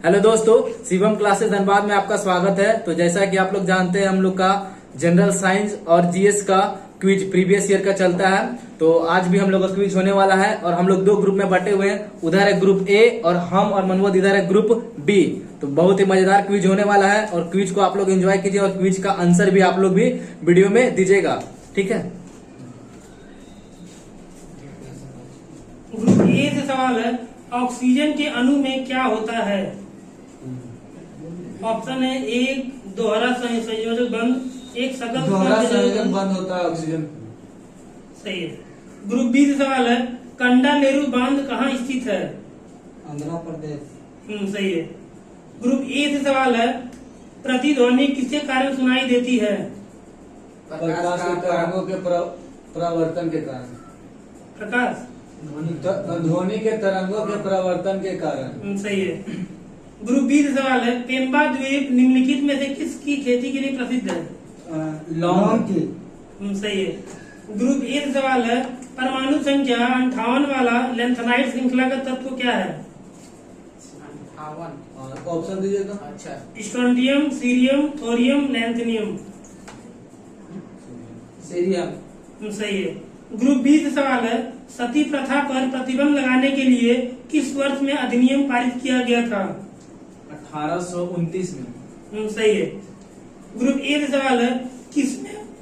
Hello दोस्तों, Shivam classes Dhanbad में आपका स्वागत है। तो जैसा कि आप लोग जानते हैं, हम लोग का जनरल साइंस और जीएस का क्विज प्रीवियस ईयर का चलता है। तो आज भी हम लोग का क्विज होने वाला है और हम लोग दो ग्रुप में बटे हुए हैं। उधर है ग्रुप ए और हम और मनोज इधर है ग्रुप बी। तो बहुत ही मजेदार क्विज होने वाला है और क्विज को आप लोग एंजॉय कीजिए और क्विज का आंसर भी आप लोग भी वीडियो में दीजिएगा, ठीक है। ग्रुप ए से सवाल है, ऑक्सीजन के अणु में क्या होता है? ऑप्शन है एक दोहरा संयोजक बंध, एक सकल दोहरा संयोजक बंध होता है ऑक्सीजन। सही है। ग्रुप बी से सवाल है, कंडा नेहरू बांध कहाँ स्थित है? आंध्र प्रदेश। सही है। ग्रुप ए से सवाल है, प्रतिध्वनि किसके कारण सुनाई देती है? प्रकाश के तरंगों के प्रवर्तन के कारण। प्रकाश। ध्वनि के तरंगों के प्रवर्तन के कारण। सही है। ग्रुप बी से सवाल है, पेम्बा द्वीप निम्नलिखित में से किसकी खेती के लिए प्रसिद्ध है? लौंग की। सही है। ग्रुप ए से सवाल है, परमाणु संख्या 58 वाला लैंथेनाइड श्रृंखला का तत्व क्या है? ऑप्शन दीजिए तो। अच्छा, स्ट्रोंटियम, सीरियम, थोरियम, लैंथेनियम। सीरियम। सही है। ग्रुप बी से सवाल है, सती प्रथा पर प्रतिबंध लगाने के लिए किस वर्ष में अधिनियम पारित किया गया था? 1829 में। सही है। ग्रुप ए से सवाल है,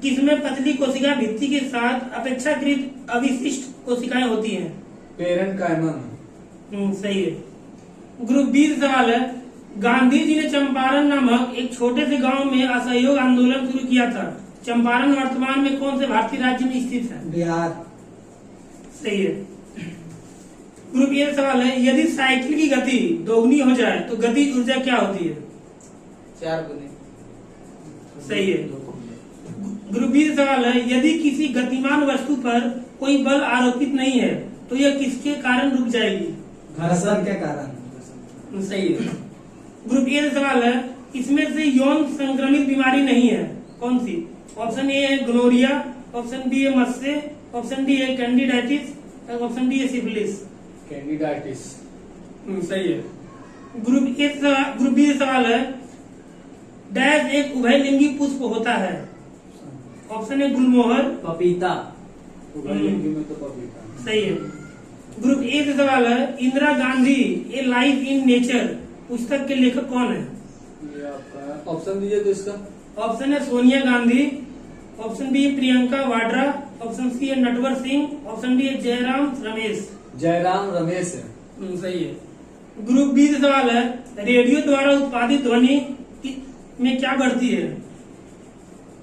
किसमें पतली कोशिका भित्ति के साथ अपेक्षाकृत अविशिष्ट कोशिकाएं होती हैं? पेरेन्काइमा। सही है। ग्रुप बी से सवाल है, गांधी जी ने चंपारण नामक एक छोटे से गांव में असहयोग आंदोलन शुरू किया था। चंपारण वर्तमान में कौन से भारतीय राज्य में स्थित है? बिहार। सही है। ग्रुप ए सवाल है, यदि साइकिल की गति दोगुनी हो जाए तो गतिज ऊर्जा क्या होती है? 4 गुने। सही है। ग्रुप बी सवाल है, यदि किसी गतिमान वस्तु पर कोई बल आरोपित नहीं है तो यह किसके कारण रुक जाएगी? घर्षण के कारण। सही है। ग्रुप ए सवाल है, इसमें से यौन संक्रमित बीमारी नहीं है, कौन सी? ऑप्शन ए है गोनोरिया, ऑप्शन बी है मत्स्य, ऑप्शन डी है कैंडिडाइटिस, ऑप्शन डी है सिफिलिस। कैंडिडाइटिस। सही है। ग्रुप बी सवाल है, डैश एक उभयलिंगी पुष्प होता है। ऑप्शन है गुलमोहर, पपीता। उभयलिंगी में तो पपीता। सही है। ग्रुप ए से सवाल है, इंदिरा गांधी ए लाइफ इन नेचर पुस्तक के लेखक कौन है? ये आपका ऑप्शन दीजिए तो इसका। ऑप्शन है सोनिया गांधी, ऑप्शन बी है प्रियंका वाड्रा, ऑप्शन सी है नटवर सिंह, ऑप्शन डी है जयराम रमेश। जयराम रमेश है। सही है। ग्रुप बी से सवाल है, रेडियो द्वारा उत्पादित ध्वनि में क्या बढ़ती है?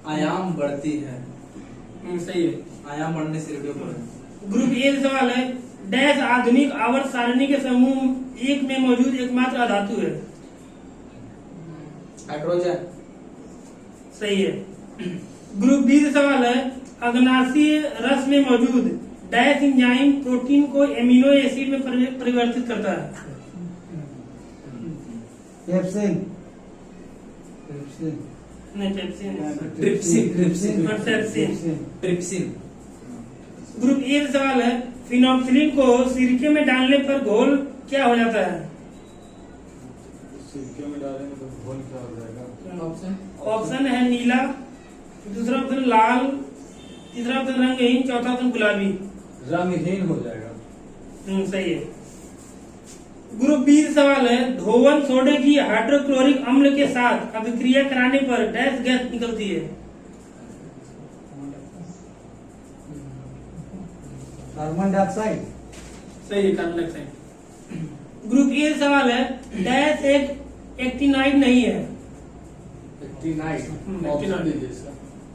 आयाम बढ़ती है। सही है। आयाम बढ़ने से रेडियो बढ़। ग्रुप ए से सवाल है, डैश आधुनिक आवर्त सारणी के समूह एक में मौजूद एकमात्र अधातु है? हाइड्रोजन। सही है। ग्रुप बी से सवाल है, अग्नाशयी रस में मौजूद डैश एंजाइम प्रोटीन को एमिनो एसिड में परिवर्तित करता है? पेप्सिन। नहीं, पेप्सिन। ट्रिप्सिन। ग्रुप ए से सवाल है, फिनोक्सिलिन को सिरके में डालने पर घोल क्या हो जाता है? सिरके में डालेंगे तो घोल क्या हो जाएगा? ऑप्शन है नीला, दूसरा ऑप्शन लाल, तीसरा ऑप्शन रंगहीन, चौथा ऑप्शन गुलाबी। रंगहीन हो जाएगा। सही है। ग्रुप बी से सवाल है, धोवन सोडे की हाइड्रोक्लोरिक अम्ल के साथ अभिक्रिया कराने पर डैश गैस निकलती है? Carbon dioxide. सही है, कार्बन डाइऑक्साइड। ग्रुप ए से सवाल है, डैश एक एक्टिनाइड नहीं है? ऑप्शन दीजिए इसका।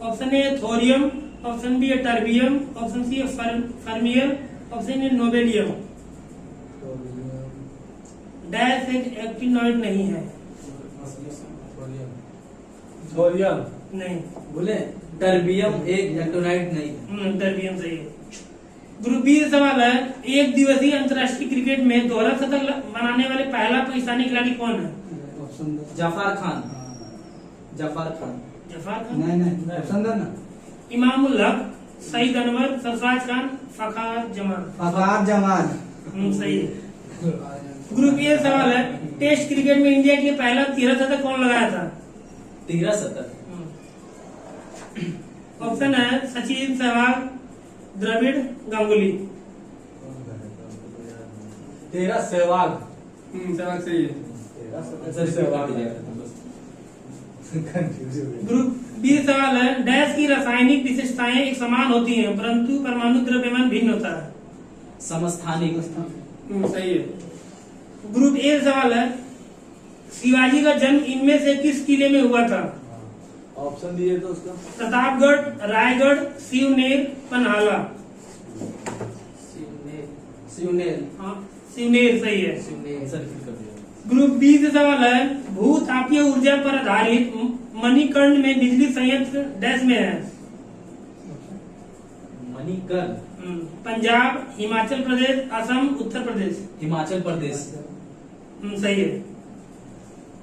Option A thorium, option B है टर्बियम, ऑप्शन सी है fermium, option A nobelium. Dash एक एक्टिनॉइड नहीं है। थोरियम नहीं, बोले टर्बियम एक एक्टिनाइड नहीं है। टर्बियम सही है। ग्रुप बी से सवाल है, एक दिवसीय अंतर्राष्ट्रीय क्रिकेट में दोहरा शतक बनाने वाले पहला पाकिस्तानी खिलाड़ी कौन है? जफर खान। जफर खान। जफर खान? नहीं ऑप्शन दो ना। इमामुल हक, सईद अनवर, सरफराज खान, फखार जमान। फखार जमान। सही है। ग्रुप ए सवाल है, टेस्ट क्रिकेट में इंडिया के लिए पहला 13 शतक कौन लगाया था? 13 शतक। ऑप्शन है सचिन, सहवाग, द्रविड़, गांगुली। 13 सहवाग। सहवाग सही है। सहवाग। ग्रुप बी सवाल है, डैश की रासायनिक विशेषताएं एक समान होती हैं परंतु परमाणु द्रव्यमान भिन्न होता है। समस्थानिक। सही है। ग्रुप ए सवाल है, शिवाजी का जन्म इनमें से किस किले में हुआ था? ऑप्शन दिए तो उसका प्रतापगढ़, रायगढ़, शिवनेर, पन्हाला। शिवनेर। हाँ, शिवनेर सही है। सर फिर कर दिया। ग्रुप बी से सवाल है, भूतापीय ऊर्जा पर आधारित मणिकर्ण में बिजली संयंत्र डैश में है? मणिकर्ण। पंजाब, हिमाचल प्रदेश, असम, उत्तर प्रदेश। हिमाचल प्रदेश। सही है।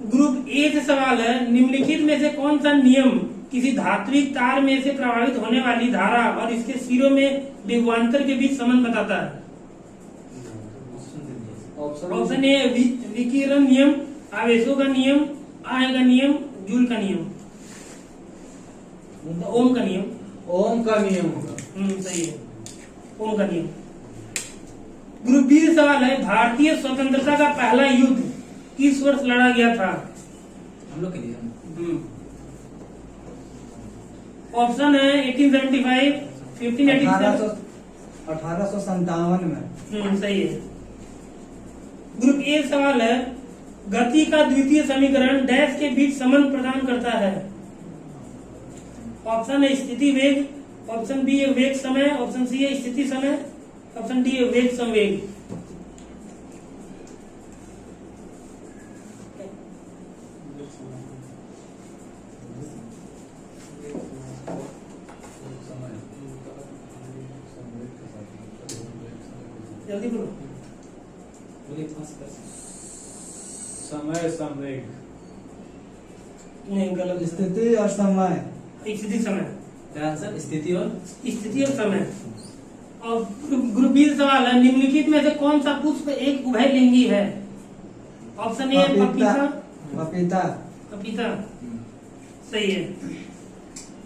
ग्रुप ए से सवाल है, निम्नलिखित में से कौन सा नियम किसी धात्विक तार में से प्रभावित होने वाली धारा और इसके सिरों में विभवांतर के बीच संबंध बताता है? ऑप्शन ए विकिरण नियम, आवेशों का नियम, आय का नियम, जूल का नियम, ओम का नियम। ओम का नियम होगा। सही है, ओम का नियम। ग्रुप बी से सवाल है, भारतीय स्वतंत्रता का पहला युद्ध किस वर्ष लड़ा गया था? हम लोग के लिए। ऑप्शन है 1875, 1587। 1857 में। सही है। ग्रुप ए सवाल है, गति का द्वितीय समीकरण डैश के बीच संबंध प्रदान करता है? ऑप्शन है स्थिति वेग, ऑप्शन बी है वेग समय, ऑप्शन सी है स्थिति समय, ऑप्शन डी है वेग संवेग। जल्दी बोलो। समय संवेग। नहीं, गलत। स्थिति और समय। स्थिति समय। क्या आंसर? स्थिति और समय। और ग्रुप बी सवाल है, निम्नलिखित में से कौन सा पुष्प एक उभयलिंगी है? ऑप्शन ए पपीता। पपीता सही है।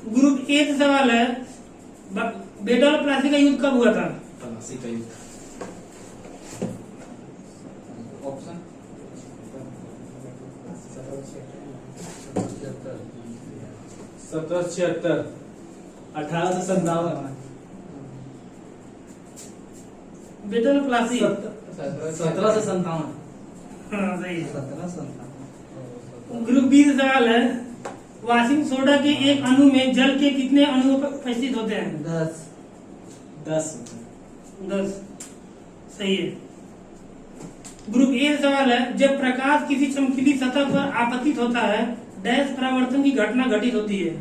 ग्रुप ए से सवाल है, बेटल और प्लासी का युद्ध कब हुआ था? प्लासी का युद्ध। ऑप्शन 1776। 1857। बेटल और प्लासी 1757। हाँ सही है। ग्रुप बी से सवाल है, वाशिंग सोडा के एक अणु में जल के कितने अणु उपस्थित होते हैं? 10। सही है। ग्रुप ए सवाल है, जब प्रकाश किसी चमकीली सतह पर आपतित होता है डैश परावर्तन की घटना घटित होती है?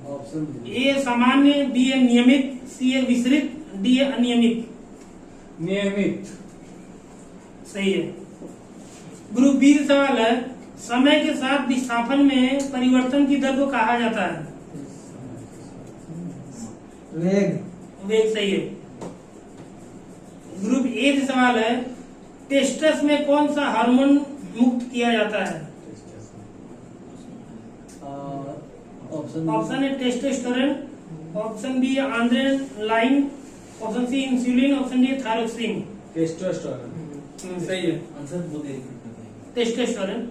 ऑप्शन ए सामान्य, बी है नियमित, सी है विसरित, डी है अनियमित। नियमित। सही है। ग्रुप बी सवाल है, समय के साथ विस्थापन में परिवर्तन की दर को कहा जाता है? वेग सही है। ग्रुप ए से सवाल है, टेस्टस में कौन सा हार्मोन मुक्त किया जाता है? ऑप्शन है टेस्टोस्टेरोन, ऑप्शन बी है adrenaline, option C insulin, option D thyroxine. Testosterone सही है, आंसर वो दे। टेस्टोस्टेरोन।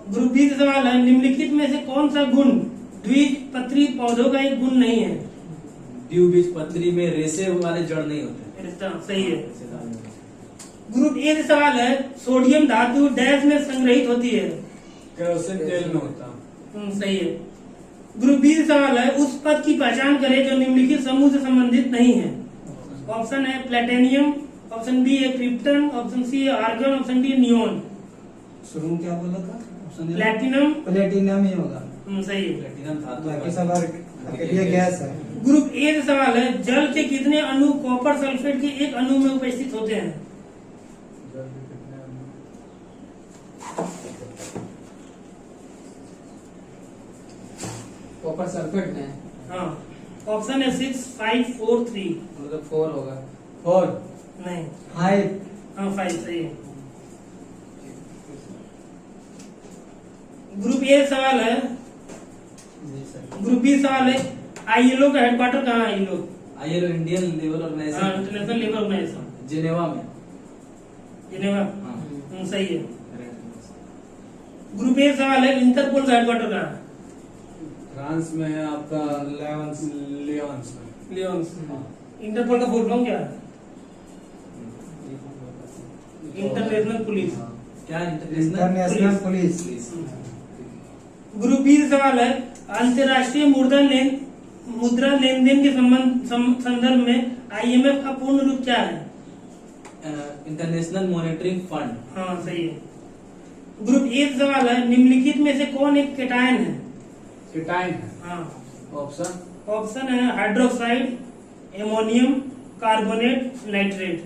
ग्रुप बी से सवाल है, निम्नलिखित में से कौन सा गुण द्विबीजपत्री पौधों का एक गुण नहीं है? द्विबीजपत्री में रेशे वाले जड़ नहीं होते। सही है। ग्रुप ए से सवाल है, सोडियम धातु डैश में संग्रहित होती है? केरोसिन तेल में होता। सही है। ग्रुप बी से सवाल है, उस पद की पहचान करें जो निम्नलिखित समूह से संबंधित नहीं है? ऑप्शन है प्लेटिनियम, ऑप्शन बी है क्रिप्टन, ऑप्शन सी है आर्गन, ऑप्शन डी है नियोन। शुरू क्या बोला था? प्लेटिनम ही होगा। सही है। प्लेटिनम धातु बाकी सब ये गैस है। ग्रुप ए से सवाल है, जल के कितने अणु कॉपर सल्फेट के एक अणु में उपस्थित होते हैं? कॉपर सल्फेट में? हाँ, ऑप्शन है 6, 5, 4, 3। मतलब 4 होगा। 4। नहीं, 5। हाँ 5 सही है। ग्रुप ए सवाल है, ग्रुप बी सवाल है, आईएलओ का हेडक्वार्टर कहाँ है? ILO ILO Indian labour organisation international labour organisation Geneva में। जिनेवा। हाँ। सही है। ग्रुप ए सवाल है, इंटरपोल का हेडक्वार्टर कहाँ है? फ्रांस में है आपका लियोन्स में। लियोन्स। इंटरपोल का फुल फॉर्म क्या है? International police. क्या इंटरनेशनल पुलिस। ग्रुप बी सवाल है, अंतर्राष्ट्रीय मुद्रा लेन देन के संदर्भ में आईएमएफ का पूर्ण रूप क्या है? International monetary fund. हाँ सही है। ग्रुप ए सवाल है, निम्नलिखित में से कौन एक केटायन है? केटाइन है। हाँ। ऑप्शन ऑप्शन है hydroxide, ammonium, carbonate, nitrate.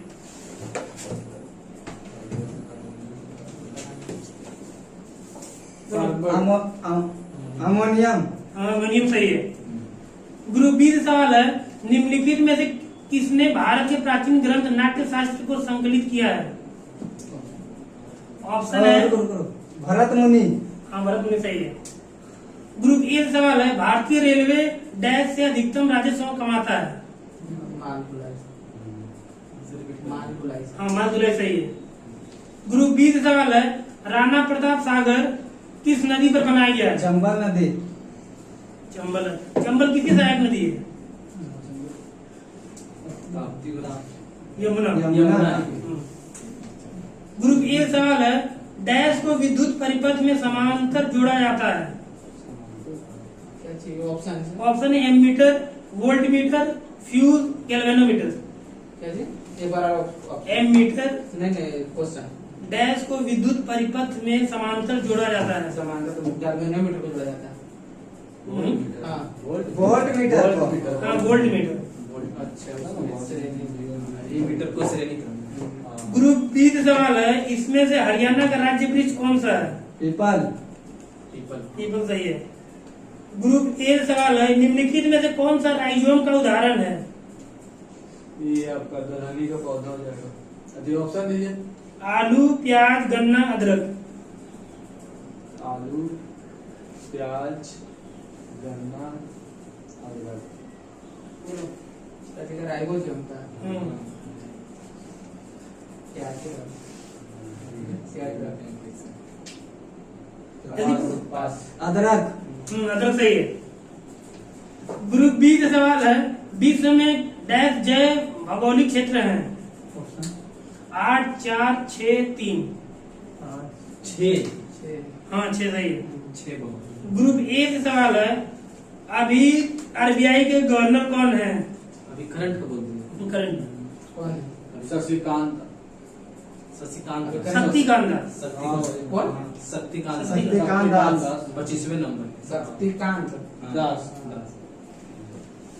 Ammonium. Ammonium सही है। ग्रुप बी सवाल है, निम्नलिखित में से किसने भारत के प्राचीन ग्रंथ नाट्य शास्त्र को संकलित किया है? ऑप्शन है भरत मुनि। हाँ भरत मुनि सही है। ग्रुप ए सवाल है, भारतीय रेलवे डैश से अधिकतम राजस्व कमाता है? हाँ माल ढुलाई सही है। ग्रुप बी सवाल है, राणा प्रताप सागर किस नदी पर बनाया गया है? चंबल नदी। चंबल। चंबल किसकी सहायक नदी है? यमुना। यमुना। ग्रुप ए सवाल है, डैश को विद्युत परिपथ में समांतर जोड़ा जाता है? ऑप्शन है ammeter, voltmeter, fuse, galvanometer. Ammeter question dash को विद्युत परिपथ में समांतर जोड़ा जाता है? गैल्वेनोमीटर को जोड़ा जाता है। वोल्ट मीटर को। हाँ वोल्ट मीटर। मीटर को श्रेणी क्रम। ग्रुप बी सवाल है, इसमें से हरियाणा का राज्य वृक्ष कौन सा है? पीपल। पीपल सही है। ग्रुप ए सवाल है, निम्नलिखित में से कौन सा राइजोम का उदाहरण है? ये आपका दलहनी का पौधा हो जाएगा। अभी ऑप्शन दीजिए। आलू, प्याज, गन्ना, अदरक। आलू, प्याज, गन्ना, अदरक। अदरक। अदरक सही है। ग्रुप बी का सवाल है, विश्व में डैश जय भौगोलिक क्षेत्र हैं? 8, 4, 6, 3। 6। हाँ 6 सही है। 6 बहुत। ग्रुप ए से सवाल है, अभी आरबीआई के गवर्नर कौन है? अभी करंट का बोल दीजिए। Current Shashikant. Shaktikanta Das. Shaktikanta Das 25वें number. Shaktikanta Das.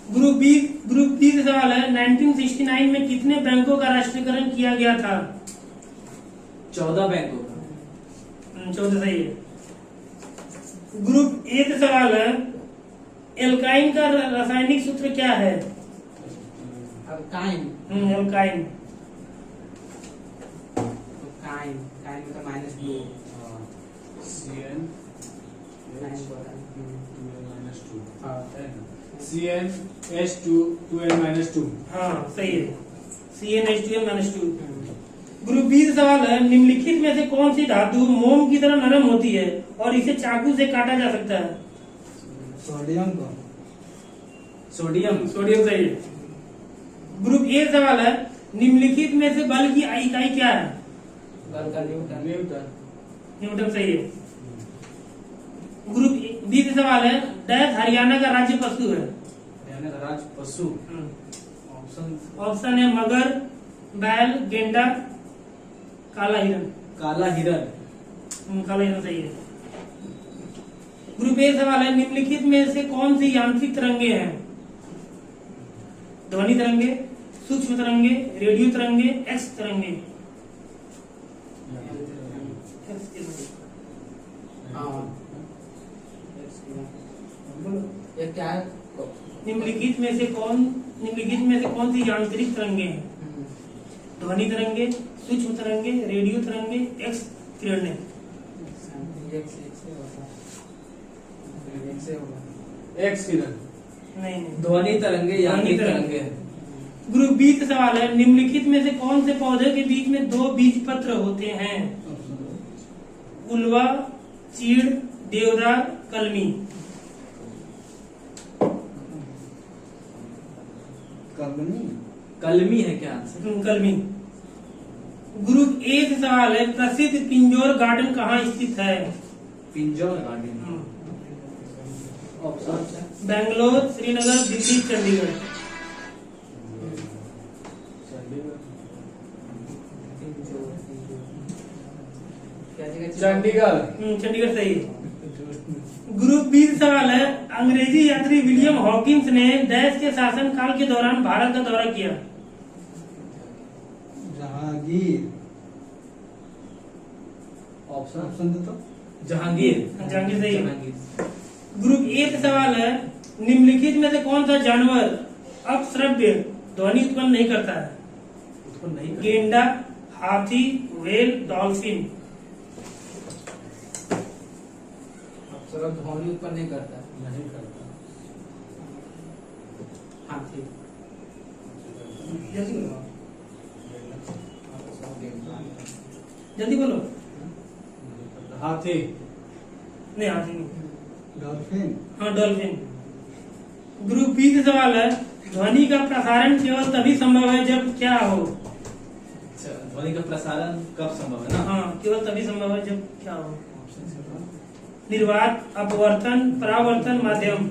Group B से सवाल है, 1969 में कितने बैंकों का राष्ट्रीयकरण किया गया था? 14 बैंकों का। 14 सही है। ग्रुप ए से सवाल है, एल्काइन का रासायनिक सूत्र क्या है? अल्काइन। एल्काइन। -2। CnH2 हाँ सही है। CnH2n-2। ग्रुप बी से सवाल है, निम्नलिखित में से कौन सी धातु मोम की तरह नरम होती है और इसे चाकू से काटा जा सकता है? सोडियम को। सोडियम सही है। ग्रुप ए सवाल है, निम्नलिखित में से बल की इकाई क्या है? न्यूटन सही है। ग्रुप बी से सवाल है, डैश हरियाणा का राज्य पशु है? राज्य पशु। ऑप्शन है मगर, बैल, गेंडा, काला हिरन। काला हिरन। काला हिरन सही है। ग्रुप ए सवाल है, निम्नलिखित में से कौन सी यांत्रिक तरंगे हैं? ध्वनि तरंगे, सूक्ष्म तरंगे, रेडियो तरंगे, एक्स तरंगे। निम्नलिखित में से कौन सी यांत्रिक तरंगे हैं? ध्वनि तरंगे, सूक्ष्म तरंगे, रेडियो तरंगे, एक्स किरणें। एक्स किरण। नहीं नहीं। ध्वनि तरंगे यांत्रिक ध्वनि तरंगे। ग्रुप बी का सवाल है, निम्नलिखित में से कौन से पौधे के बीच में दो बीज पत्र होते हैं? उल्वा, चीड़, देवदार, कलमी। कलमी। कलमी है क्या आंसर? कलमी। ग्रुप ए से सवाल है, प्रसिद्ध पिंजौर गार्डन कहाँ स्थित है? पिंजौर गार्डन। ऑप्शन बेंगलोर, श्रीनगर, दिल्ली, चंडीगढ़। चंडीगढ़। चंडीगढ़ सही है। ग्रुप बी से सवाल है, अंग्रेजी यात्री विलियम हॉकिंस ने देश के शासनकाल के दौरान भारत का दौरा किया। जहांगीर। ऑप्शन। ऑप्शन दे तो। जहांगीर। जहांगीर सही है। जहांगीर। ग्रुप ए से सवाल है, निम्नलिखित में से कौन सा जानवर अपश्रव्य ध्वनि उत्पन्न नहीं करता है? उसको नहीं गेंडा, हाथी, व्हेल, डॉल्फिन। अप्सरा ध्वनि उत्पन्न नहीं करता। नहीं करता। हाथी। जल्दी बोलो। हाथी। नहीं, हाथी नहीं। डॉल्फिन। हाँ, डॉल्फिन। ग्रुप बी से सवाल है, ध्वनि का प्रसारण केवल तभी संभव है जब क्या हो? अच्छा, ध्वनि का प्रसारण कब संभव है ना? हाँ, केवल तभी संभव है जब क्या हो? निर्वात, अपवर्तन, परावर्तन, माध्यम।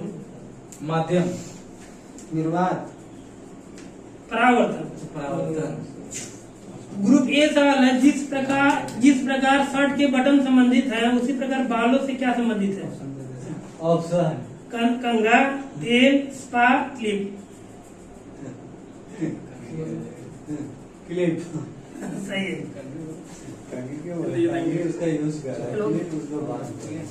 माध्यम। निर्वात। परावर्तन। परावर्तन। ग्रुप ए सवाल है, जिस प्रकार शर्ट के बटन संबंधित है उसी प्रकार बालों से क्या संबंधित है? ऑप्शन। कंघा, तेल, स्पा, क्लिप। क्लिप। सही है। उसका यूज कर रहा है। चलो। क्लिप उसको बांध दिया।